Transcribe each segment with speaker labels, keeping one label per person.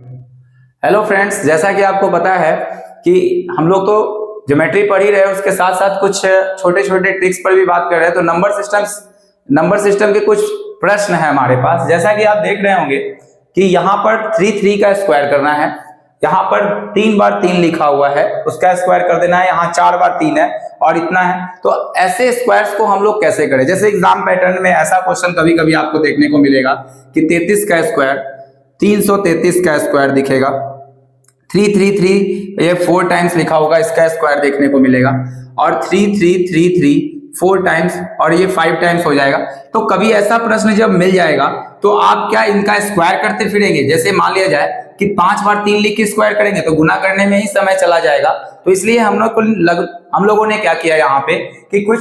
Speaker 1: Hello friends, जैसा कि आपको पता है कि हम लोग तो ज्योमेट्री पढ़ ही रहे हैं, उसके साथ साथ कुछ छोटे छोटे ट्रिक्स पर भी बात कर रहे हैं। तो नंबर सिस्टम के कुछ प्रश्न है हमारे पास। जैसा कि आप देख रहे होंगे कि यहाँ पर 3 का स्क्वायर करना है, यहाँ पर 3 बार 3 लिखा हुआ है, उसका स्क्वायर कर देना है, यहाँ 4 बार 3 है और इतना है। तो ऐसे स्क्वायर्स को हम लोग कैसे करें? जैसे एग्जाम पैटर्न में ऐसा क्वेश्चन कभी कभी आपको देखने को मिलेगा कि 33 का स्क्वायर 333 का स्क्वायर दिखेगा, 333 ये 4 टाइम्स लिखा होगा, इसका स्क्वायर देखने को मिलेगा, और 3333 4 टाइम्स और ये 5 टाइम्स हो जाएगा। तो कभी ऐसा प्रश्न जब मिल जाएगा तो आप क्या इनका स्क्वायर करते फिरेंगे? जैसे मान लिया जाए कि 5 बार 3 लिख के स्क्वायर करेंगे तो गुना करने में ही समय चला जाएगा। तो इसलिए हम लोगों ने क्या किया यहाँ पे कि कुछ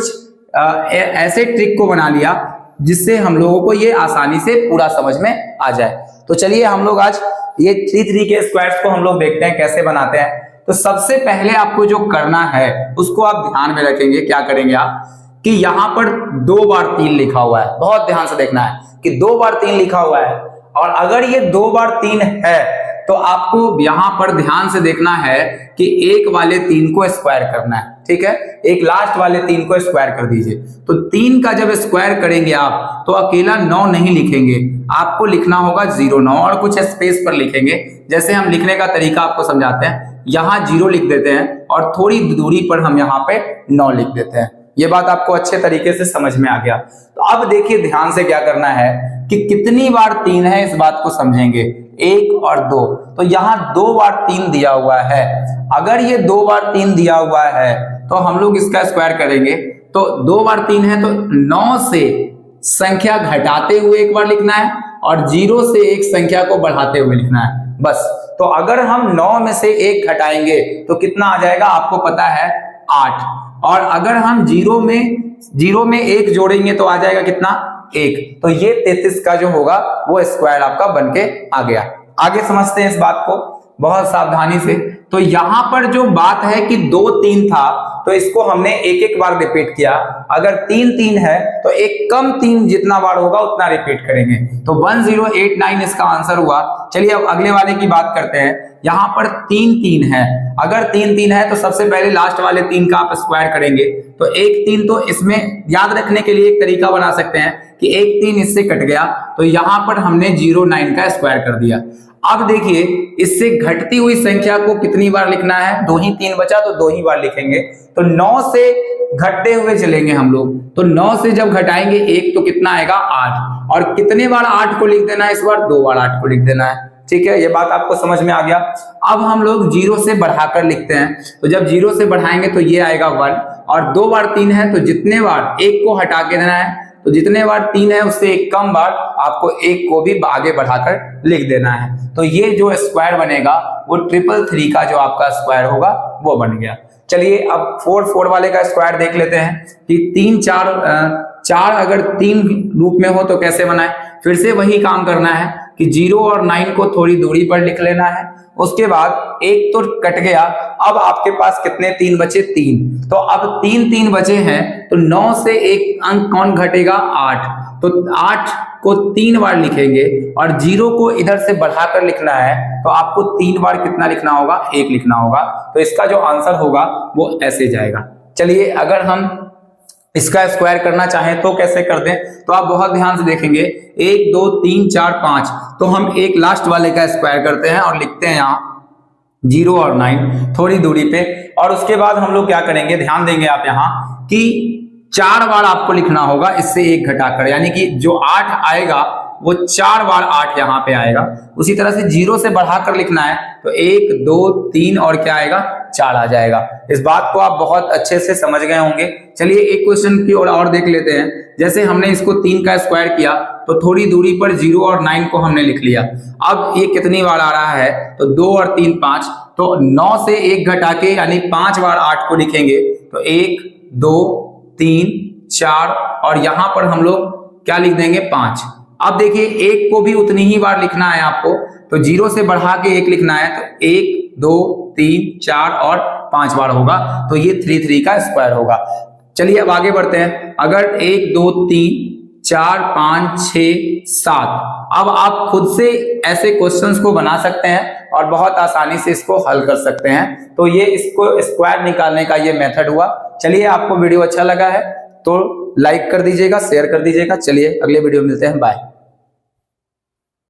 Speaker 1: ऐसे ट्रिक को बना लिया जिससे हम लोगों को ये आसानी से पूरा समझ में आ जाए। तो चलिए हम लोग आज ये 3 के स्क्वायर्स को हम लोग देखते हैं कैसे बनाते हैं। तो सबसे पहले आपको जो करना है उसको आप ध्यान में रखेंगे। क्या करेंगे आप कि यहाँ पर 2 बार 3 लिखा हुआ है, बहुत ध्यान से देखना है कि 2 बार 3 लिखा हुआ है, और अगर ये 2 बार 3 है तो आपको यहाँ पर ध्यान से देखना है कि एक वाले 3 को स्क्वायर करना है। ठीक है, एक लास्ट वाले 3 को स्क्वायर कर दीजिए। तो 3 का जब स्क्वायर करेंगे आप तो अकेला 9 नहीं लिखेंगे, आपको लिखना होगा 0 9 और कुछ स्पेस पर लिखेंगे। जैसे हम लिखने का तरीका आपको समझाते हैं, यहाँ 0 लिख देते हैं और थोड़ी दूरी पर हम यहाँ पे 9 लिख देते हैं। ये बात आपको अच्छे तरीके से समझ में आ गया। तो अब देखिए ध्यान से क्या करना है कि कितनी बार 3 है इस बात को समझेंगे, 1 और 2। तो यहाँ 2 बार 3 दिया हुआ है, अगर ये 2 बार 3 दिया हुआ है तो हम लोग इसका स्क्वायर करेंगे। तो 2 बार 3 है तो 9 से संख्या घटाते हुए एक बार लिखना है और 0 से एक संख्या को बढ़ाते हुए लिखना है, बस। तो अगर हम 9 में से 1 घटाएंगे तो कितना आ जाएगा आपको पता है, 8। और अगर हम 0 में 1 जोड़ेंगे तो आ जाएगा कितना, 1। तो ये 33 का जो होगा वो स्क्वायर आपका बनके आ गया। आगे समझते हैं इस बात को बहुत सावधानी से। तो यहां पर जो बात है कि 2 3 था तो इसको हमने एक एक बार रिपीट किया। अगर 3 3 है तो एक कम 3 जितना बार होगा उतना रिपीट करेंगे। तो 1089 इसका आंसर हुआ। चलिए अब अगले वाले की बात करते हैं। यहां पर 3 3 है, अगर 3 3 है तो सबसे पहले लास्ट वाले 3 का आप स्क्वायर करेंगे। तो एक 3 तो इसमें याद रखने के लिए एक तरीका बना सकते हैं कि एक 3 इससे कट गया तो यहां पर हमने 09 का स्क्वायर कर दिया। अब देखिए इससे घटती हुई संख्या को कितनी बार लिखना है, 2 ही 3 बचा तो 2 ही बार लिखेंगे। तो 9 से घटते हुए चलेंगे हम लोग। तो 9 से जब घटाएंगे 1 तो कितना आएगा, 8। और कितने बार 8 को लिख देना है इस बार, 2 बार 8 को लिख देना है। ठीक है, ये बात आपको समझ में आ गया। अब हम लोग 0 से बढ़ाकर लिखते हैं। तो जब 0 से बढ़ाएंगे तो ये आएगा 1, और 2 बार 3 है तो जितने बार 1 को हटा के देना है, तो जितने बार 3 है उससे एक कम बार आपको 1 को भी आगे बढ़ाकर लिख देना है। तो ये जो स्क्वायर बनेगा वो 333 का जो आपका स्क्वायर होगा वो बन गया। चलिए अब 4 4 वाले का स्क्वायर देख लेते हैं कि 3 4 अगर 3 रूप में हो तो कैसे बनाए। फिर से वही काम करना है कि 0 और 9 को थोड़ी दूरी पर लिख लेना है। उसके बाद 1 तो कट गया, अब आपके पास कितने 3 बचे, 3। तो अब 3 3 बचे हैं तो 9 से एक अंक कौन घटेगा, 8। तो 8 को 3 बार लिखेंगे और 0 को इधर से बढ़ाकर लिखना है। तो आपको 3 बार कितना लिखना होगा, 1 लिखना होगा। तो इसका जो आंसर होगा वो ऐसे जाएगा। चलिए अगर हम इसका स्क्वायर करना चाहें तो कैसे कर दें, तो आप बहुत ध्यान से देखेंगे। 1 2 3 4 5, तो हम एक लास्ट वाले का स्क्वायर करते हैं और लिखते हैं यहाँ 0 और 9 थोड़ी दूरी पे। और उसके बाद हम लोग क्या करेंगे, ध्यान देंगे आप यहाँ कि 4 बार आपको लिखना होगा इससे 1 घटाकर, यानी कि जो 8 आएगा वो 4 बार 8 यहाँ पे आएगा। उसी तरह से 0 से बढ़ाकर लिखना है तो 1 2 3 और क्या आएगा, 4 आ जाएगा। इस बात को आप बहुत अच्छे से समझ गए होंगे। चलिए एक क्वेश्चन की ओर और देख लेते हैं। जैसे हमने इसको 3 का स्क्वायर किया तो थोड़ी दूरी पर 0 और 9 को हमने लिख लिया। अब ये कितनी बार आ रहा है, तो 2 और 3 5, तो 9 से 1 घटा के यानी 5 बार 8 को लिखेंगे। तो 1 2 3 4 और यहां पर हम लोग क्या लिख देंगे, 5। अब देखिए 1 को भी उतनी ही बार लिखना है आपको। तो 0 से बढ़ा के 1 लिखना है। तो 1 2 3 4 और 5 बार होगा। तो ये 33 का स्क्वायर होगा। चलिए अब आगे बढ़ते हैं। अगर 1 2 3 4 5 6 7। अब आप खुद से ऐसे क्वेश्चंस को बना सकते हैं और बहुत आसानी से इसको हल कर सकते हैं। तो ये इसको स्क्वायर निकालने का ये मेथड हुआ। चलिए, आपको वीडियो अच्छा लगा है तो लाइक कर दीजिएगा, शेयर कर दीजिएगा। चलिए अगले वीडियो में मिलते हैं, बाय।